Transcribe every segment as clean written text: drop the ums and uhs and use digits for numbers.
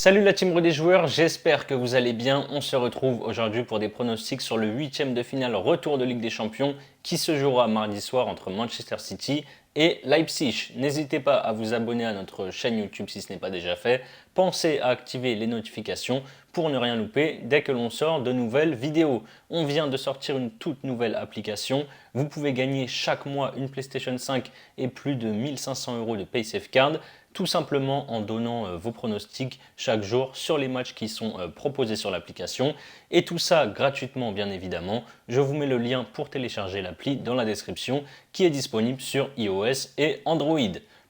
Salut la team des joueurs, j'espère que vous allez bien. On se retrouve aujourd'hui pour des pronostics sur le huitième de finale retour de Ligue des Champions qui se jouera mardi soir entre Manchester City et Leipzig. N'hésitez pas à vous abonner à notre chaîne YouTube si ce n'est pas déjà fait. Pensez à activer les notifications pour ne rien louper dès que l'on sort de nouvelles vidéos. On vient de sortir une toute nouvelle application. Vous pouvez gagner chaque mois une PlayStation 5 et plus de 1500 € de PaySafeCard, tout simplement en donnant vos pronostics chaque jour sur les matchs qui sont proposés sur l'application. Et tout ça gratuitement bien évidemment. Je vous mets le lien pour télécharger l'appli dans la description qui est disponible sur iOS et Android.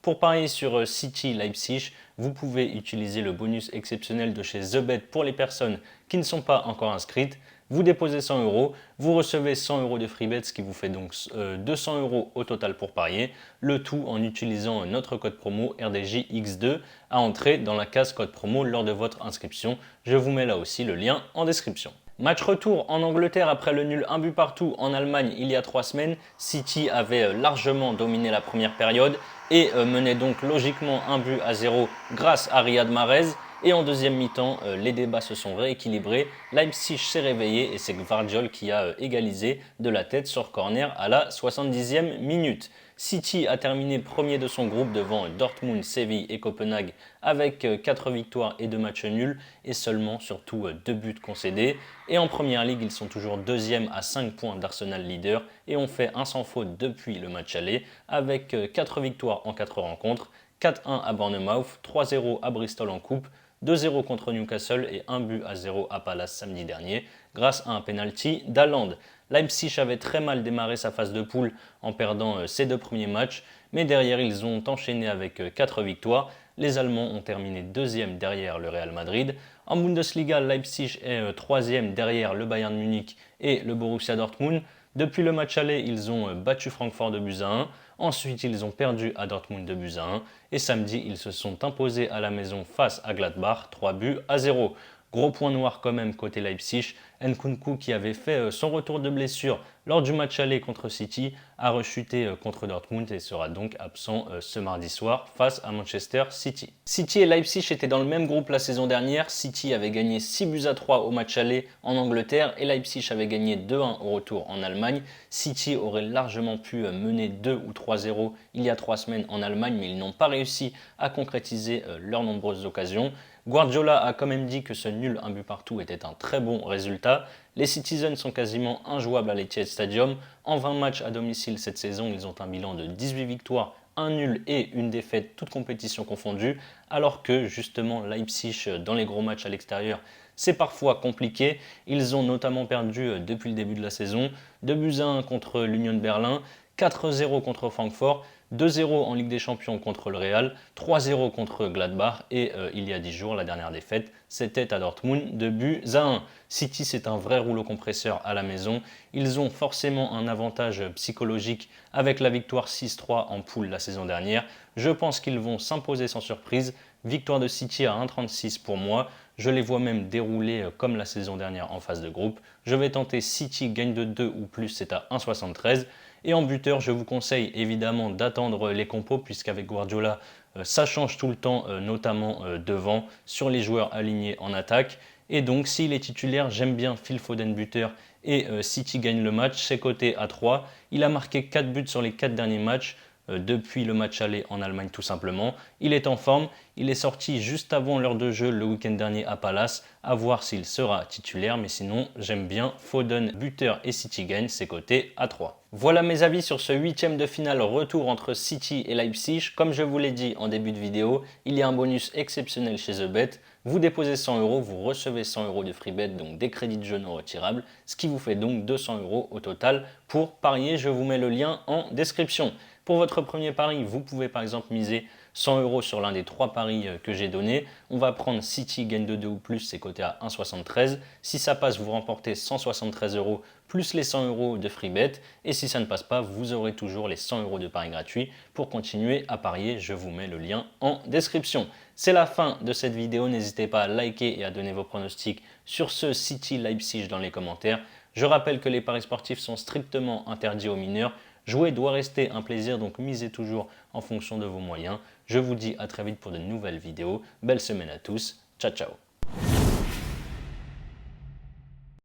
Pour parier sur City Leipzig, vous pouvez utiliser le bonus exceptionnel de chez TheBet pour les personnes qui ne sont pas encore inscrites. Vous déposez 100 €, vous recevez 100 € de free bet, ce qui vous fait donc 200 € au total pour parier. Le tout en utilisant notre code promo RDJX2 à entrer dans la case code promo lors de votre inscription. Je vous mets là aussi le lien en description. Match retour en Angleterre après le nul 1 but partout en Allemagne il y a 3 semaines. City avait largement dominé la première période et menait donc logiquement 1-0 grâce à Riyad Mahrez. Et en deuxième mi-temps, les débats se sont rééquilibrés. Leipzig s'est réveillé et c'est Gvardiol qui a égalisé de la tête sur corner à la 70e minute. City a terminé premier de son groupe devant Dortmund, Séville et Copenhague avec 4 victoires et 2 matchs nuls et seulement surtout 2 buts concédés. Et en première ligue, ils sont toujours deuxième à 5 points d'Arsenal leader et ont fait un sans faute depuis le match aller avec 4 victoires en 4 rencontres, 4-1 à Bournemouth, 3-0 à Bristol en coupe, 2-0 contre Newcastle et 1-0 à Palace samedi dernier grâce à un penalty d'Haaland. Leipzig avait très mal démarré sa phase de poule en perdant ses 2 premiers matchs, mais derrière ils ont enchaîné avec 4 victoires. Les Allemands ont terminé deuxième derrière le Real Madrid. En Bundesliga, Leipzig est troisième derrière le Bayern Munich et le Borussia Dortmund. Depuis le match aller, ils ont battu Francfort de buts à 1. Ensuite, ils ont perdu à Dortmund de buts à 1. Et samedi, ils se sont imposés à la maison face à Gladbach, 3-0. Gros point noir quand même côté Leipzig. Nkunku, qui avait fait son retour de blessure lors du match aller contre City, a rechuté contre Dortmund et sera donc absent ce mardi soir face à Manchester City. City et Leipzig étaient dans le même groupe la saison dernière. City avait gagné 6-3 au match aller en Angleterre et Leipzig avait gagné 2-1 au retour en Allemagne. City aurait largement pu mener 2 ou 3-0 il y a 3 semaines en Allemagne, mais ils n'ont pas réussi à concrétiser leurs nombreuses occasions. Guardiola a quand même dit que ce nul 1 but partout était un très bon résultat. Les Citizens sont quasiment injouables à l'Etihad Stadium. En 20 matchs à domicile cette saison, ils ont un bilan de 18 victoires, un nul et une défaite, toutes compétitions confondues, alors que justement Leipzig, dans les gros matchs à l'extérieur, c'est parfois compliqué. Ils ont notamment perdu depuis le début de la saison, 2-1 contre l'Union de Berlin, 4-0 contre Francfort, 2-0 en Ligue des Champions contre le Real, 3-0 contre Gladbach et il y a 10 jours, la dernière défaite, c'était à Dortmund, 2-1. City, c'est un vrai rouleau compresseur à la maison. Ils ont forcément un avantage psychologique avec la victoire 6-3 en poule la saison dernière. Je pense qu'ils vont s'imposer sans surprise. Victoire de City à 1,36 pour moi. Je les vois même dérouler comme la saison dernière en phase de groupe. Je vais tenter City gagne de 2 ou plus, c'est à 1,73. Et en buteur, je vous conseille évidemment d'attendre les compos puisqu'avec Guardiola, ça change tout le temps, notamment devant, sur les joueurs alignés en attaque. Et donc, s'il est titulaire, j'aime bien Phil Foden buteur et City gagne le match, c'est coté à 3. Il a marqué 4 buts sur les 4 derniers matchs. Depuis le match aller en Allemagne tout simplement. Il est en forme, il est sorti juste avant l'heure de jeu le week-end dernier à Palace, à voir s'il sera titulaire, mais sinon j'aime bien Foden, buteur et City gagne, c'est coté à 3. Voilà mes avis sur ce huitième de finale retour entre City et Leipzig. Comme je vous l'ai dit en début de vidéo, il y a un bonus exceptionnel chez TheBet. Vous déposez 100 €, vous recevez 100 € de free bet, donc des crédits de jeu non retirables, ce qui vous fait donc 200 € au total pour parier. Je vous mets le lien en description. Pour votre premier pari, vous pouvez par exemple miser 100 € sur l'un des 3 paris que j'ai donnés. On va prendre City gagne de 2 ou plus, c'est coté à 1,73. Si ça passe, vous remportez 173 € plus les 100 € de free bet. Et si ça ne passe pas, vous aurez toujours les 100 € de paris gratuits pour continuer à parier. Je vous mets le lien en description. C'est la fin de cette vidéo. N'hésitez pas à liker et à donner vos pronostics sur ce City Leipzig dans les commentaires. Je rappelle que les paris sportifs sont strictement interdits aux mineurs. Jouer doit rester un plaisir, donc misez toujours en fonction de vos moyens. Je vous dis à très vite pour de nouvelles vidéos. Belle semaine à tous. Ciao ciao.